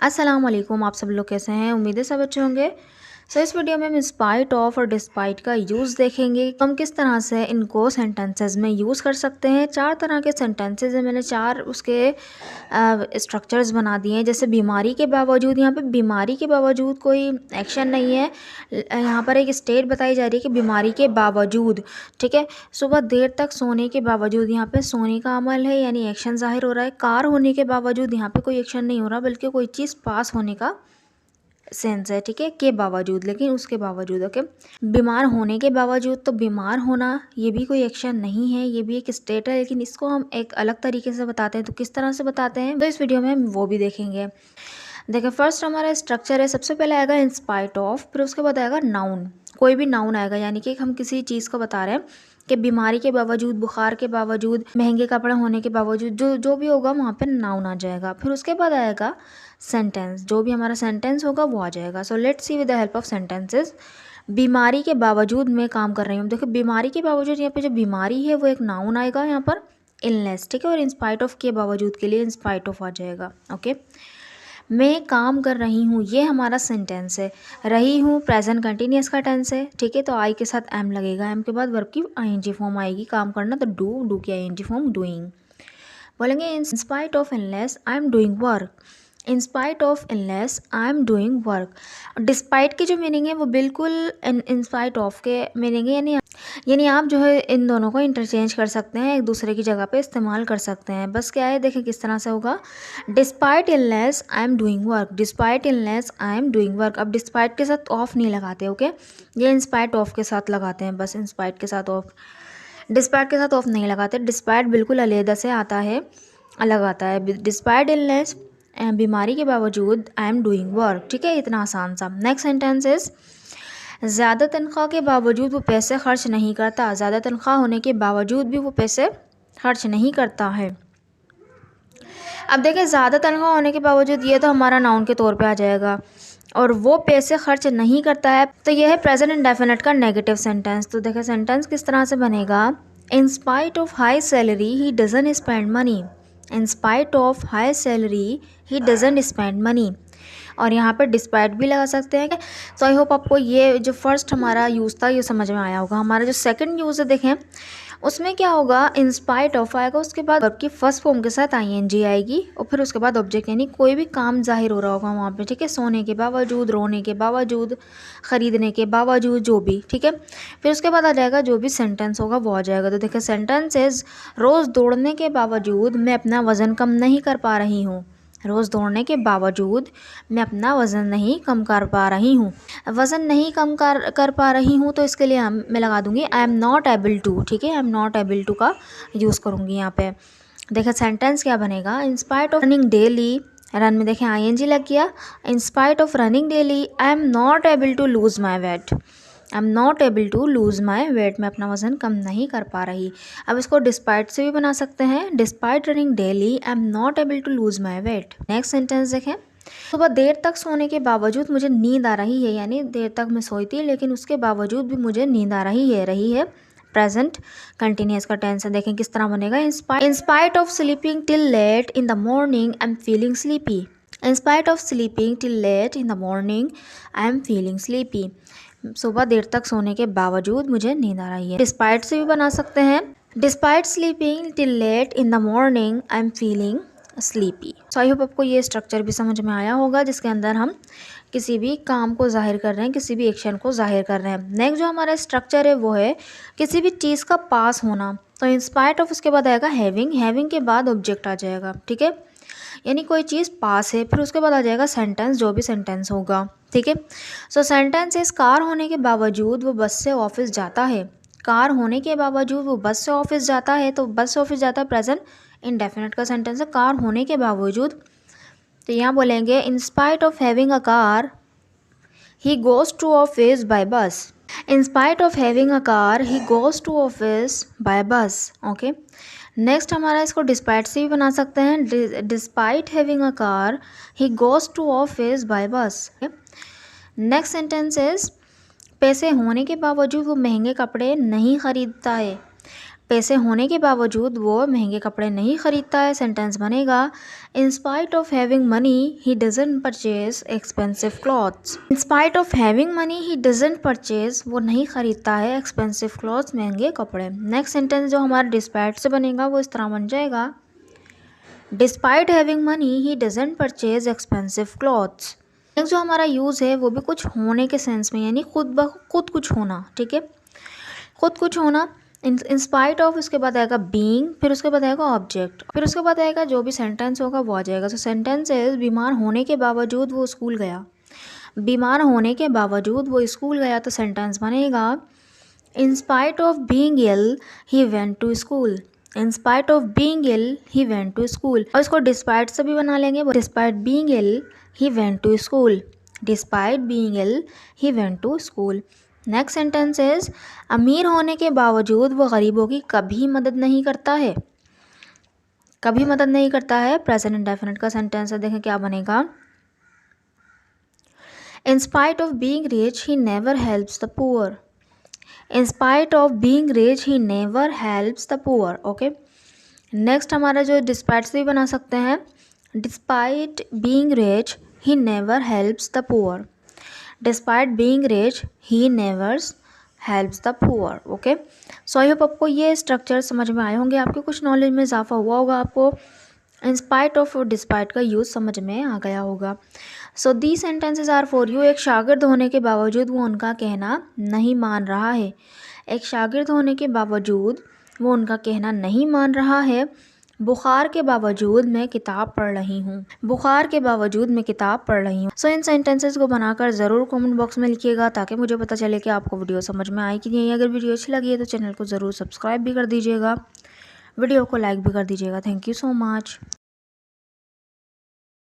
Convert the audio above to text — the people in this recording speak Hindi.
अस्सलाम वालेकुम। आप सब लोग कैसे हैं? उम्मीद है सब अच्छे होंगे। इस वीडियो में हम इंस्पाइट ऑफ और डिस्पाइट का यूज़ देखेंगे। हम किस तरह से इनको सेंटेंसेस में यूज़ कर सकते हैं। 4 तरह के सेंटेंसेस हैं, मैंने 4 उसके स्ट्रक्चर्स बना दिए हैं। जैसे बीमारी के बावजूद, यहाँ पे बीमारी के बावजूद कोई एक्शन नहीं है। यहाँ पर एक स्टेट बताई जा रही है कि बीमारी के बावजूद, ठीक है। सुबह देर तक सोने के बावजूद, यहाँ पे सोने का अमल है यानी एक्शन ज़ाहिर हो रहा है। कार होने के बावजूद, यहाँ पे कोई एक्शन नहीं हो रहा बल्कि कोई चीज़ पास होने का सेंस है, ठीक है, के बावजूद, लेकिन उसके बावजूद। ओके, बीमार होने के बावजूद, तो बीमार होना ये भी कोई एक्शन नहीं है, ये भी एक स्टेट है, लेकिन इसको हम एक अलग तरीके से बताते हैं। तो किस तरह से बताते हैं, तो इस वीडियो में हम वो भी देखेंगे। देखिए, फर्स्ट हमारा स्ट्रक्चर है, सबसे पहले आएगा इंस्पाइट ऑफ, फिर उसके बाद आएगा नाउन। कोई भी नाउन आएगा, यानी कि हम किसी चीज़ को बता रहे हैं कि बीमारी के बावजूद, बुखार के बावजूद, महंगे कपड़े होने के बावजूद, जो जो भी होगा वहाँ पे नाउन आ जाएगा। फिर उसके बाद आएगा सेंटेंस, जो भी हमारा सेंटेंस होगा वो आ जाएगा। So let's see with the help of sentences. बीमारी के बावजूद मैं काम कर रही हूँ। देखो, बीमारी के बावजूद, यहाँ पे जो बीमारी है वो एक नाउन आएगा यहाँ पर, इलनेस, ठीक है। और इंस्पाइट ऑफ के बावजूद के लिए इंस्पाइट ऑफ आ जाएगा। ओके, मैं काम कर रही हूँ, ये हमारा सेंटेंस है। रही हूँ प्रेजेंट कंटिन्यूस का टेंस है, ठीक है। तो आई के साथ एम लगेगा, एम के बाद वर्ब की आईएनजी फॉर्म आएगी। काम करना तो डू, डू की आईएनजी फॉर्म डूइंग। बोलेंगे in spite of illness I am doing work. In spite of illness I am doing work. Despite की जो मीनिंग है वो बिल्कुल इन स्पाइट ऑफ के मीनिंग है, यानी आप जो है इन दोनों को इंटरचेंज कर सकते हैं, एक दूसरे की जगह पे इस्तेमाल कर सकते हैं। बस क्या है, देखें किस तरह से होगा। Despite illness I am doing work, despite illness I am doing work. अब डिस्पाइट के साथ ऑफ नहीं लगाते, ओके, ये इंस्पाइट ऑफ के साथ लगाते हैं, बस इंस्पाइट के साथ ऑफ, डिस्पाइट के साथ ऑफ नहीं लगाते। डिस्पाइट बिल्कुल अलग से आता है, अलग आता है। डिस्पाइट इलनेस, बीमारी के बावजूद, आई एम डूइंग वर्क, ठीक है, इतना आसान सा। नेक्स्ट सेंटेंस इज ज़्यादा तनख्वाह के बावजूद वो पैसे खर्च नहीं करता। ज़्यादा तनख्वाह होने के बावजूद भी वो पैसे खर्च नहीं करता है। अब देखें, ज़्यादा तनख्वाह होने के बावजूद, ये तो हमारा नाउन के तौर पे आ जाएगा, और वो पैसे खर्च नहीं करता है, तो यह है प्रेजेंट इंडेफिनिट का नेगेटिव सेंटेंस। तो देखें सेंटेंस किस तरह से बनेगा। In spite of high salary he doesn't spend money. In spite of high salary he doesn't spend money. और यहाँ पर डिस्पाइट भी लगा सकते हैं। सो आई होप आपको ये जो फर्स्ट हमारा यूज़ था ये समझ में आया होगा। हमारा जो सेकंड यूज़ है, देखें उसमें क्या होगा, इंस्पाइट ऑफ आएगा, उसके बाद वर्ब की फर्स्ट फॉर्म के साथ आईएनजी आएगी, और फिर उसके बाद ऑब्जेक्ट, यानी कोई भी काम जाहिर हो रहा होगा वहाँ पे, ठीक है। सोने के बावजूद, रोने के बावजूद, ख़रीदने के बावजूद, जो भी, ठीक है। फिर उसके बाद आ जाएगा जो भी सेंटेंस होगा वो आ जाएगा। तो देखिए सेंटेंस इज रोज़ दौड़ने के बावजूद मैं अपना वज़न कम नहीं कर पा रही हूँ। रोज़ दौड़ने के बावजूद मैं अपना वज़न नहीं कम कर पा रही हूँ। वज़न नहीं कम कर पा रही हूँ, तो इसके लिए मैं लगा दूँगी I am not able to, ठीक है। I am not able to का यूज़ करूँगी यहाँ पे। देखिए सेंटेंस क्या बनेगा। In spite of running daily, run में देखें आईएनजी लग गया। In spite of running daily I am not able to lose my weight. I am not able to lose my weight, मैं अपना वज़न कम नहीं कर पा रही। अब इसको डिस्पाइट से भी बना सकते हैं। Despite running daily I am not able to lose my weight. Next sentence देखें। सुबह देर तक सोने के बावजूद मुझे नींद आ रही है, यानी देर तक मैं सोई थी लेकिन उसके बावजूद भी मुझे नींद आ रही है। प्रेजेंट कंटिन्यूस का टेंस है। देखें किस तरह बनेगा। In spite of sleeping till late in the morning I am feeling sleepy. In spite of sleeping till late in the morning I am feeling sleepy. सुबह देर तक सोने के बावजूद मुझे नींद आ रही है। डिस्पाइट से भी बना सकते हैं। Despite sleeping till late in the morning I am feeling sleepy. So I hope आपको ये स्ट्रक्चर भी समझ में आया होगा, जिसके अंदर हम किसी भी काम को जाहिर कर रहे हैं, किसी भी एक्शन को जाहिर कर रहे हैं। नेक्स्ट जो हमारा स्ट्रक्चर है वो है किसी भी चीज़ का पास होना। तो इंस्पाइट ऑफ उसके बाद आएगा हैविंग, हैविंग के बाद ऑब्जेक्ट आ जाएगा, ठीक है। यानी कोई चीज़ पास है, फिर उसके बाद आ जाएगा सेंटेंस, जो भी सेंटेंस होगा, ठीक है। सो सेंटेंस इस कार होने के बावजूद वो बस से ऑफिस जाता है। कार होने के बावजूद वो बस से ऑफिस जाता है, तो बस से ऑफिस जाता है प्रेजेंट इंडेफिनिट का सेंटेंस है। कार होने के बावजूद, तो यहाँ बोलेंगे in spite of having a car he goes to office by bus. In spite of having a car he goes to office by bus. Okay, next हमारा इसको डिस्पाइट से भी बना सकते हैं। Despite having a car he goes to office by bus. Next sentence is पैसे होने के बावजूद वो महंगे कपड़े नहीं खरीदता है। पैसे होने के बावजूद वो महंगे कपड़े नहीं खरीदता है। सेंटेंस बनेगा in spite of having money he doesn't purchase expensive clothes. In spite of having money he doesn't purchase, वो नहीं खरीदता है एक्सपेंसिव क्लॉथ्स, महंगे कपड़े। नेक्स्ट सेंटेंस जो हमारा डिस्पाइट से बनेगा वो इस तरह बन जाएगा despite having money he doesn't purchase expensive clothes. Next जो हमारा यूज़ है वो भी कुछ होने के सेंस में, यानी खुद कुछ होना, ठीक है, खुद कुछ होना। इन स्पाइट ऑफ, उसके बाद आएगा बीइंग, फिर उसके बाद आएगा ऑब्जेक्ट, फिर उसके बाद आएगा जो भी सेंटेंस होगा वो आ जाएगा। सो सेंटेंस इज बीमार होने के बावजूद वो स्कूल गया। बीमार होने के बावजूद वो स्कूल गया, तो सेंटेंस बनेगा in spite of being ill he went to school. In spite of being ill he went to school. और इसको डिस्पाइट से भी बना लेंगे, despite being ill he went to school. Despite being ill he went to school. Next sentence is अमीर होने के बावजूद वो गरीबों की कभी मदद नहीं करता है। कभी मदद नहीं करता है, प्रेजेंट इंडेफिनिट का सेंटेंस है। देखें क्या बनेगा in spite of being rich he never helps the poor. In spite of being rich he never helps the poor. Okay, next हमारा जो डिस्पाइट से भी बना सकते हैं, despite being rich he never helps the poor. Despite being rich he never helps the poor. Okay, so I hope आपको ये स्ट्रक्चर समझ में आए होंगे, आपके कुछ नॉलेज में इजाफा हुआ होगा, आपको इन स्पाइट ऑफ और डिस्पाइट का यूज़ समझ में आ गया होगा। So the sentences are for you. एक शागिर्द होने के बावजूद वो उनका कहना नहीं मान रहा है। एक शागिर्द होने के बावजूद वो उनका कहना नहीं मान रहा है। बुखार के बावजूद मैं किताब पढ़ रही हूँ। बुखार के बावजूद मैं किताब पढ़ रही हूँ। सो इन सेंटेंसेस को बनाकर ज़रूर कमेंट बॉक्स में लिखिएगा, ताकि मुझे पता चले कि आपको वीडियो समझ में आई कि नहीं। अगर वीडियो अच्छी लगी है तो चैनल को ज़रूर सब्सक्राइब भी कर दीजिएगा, वीडियो को लाइक भी कर दीजिएगा। Thank you so much.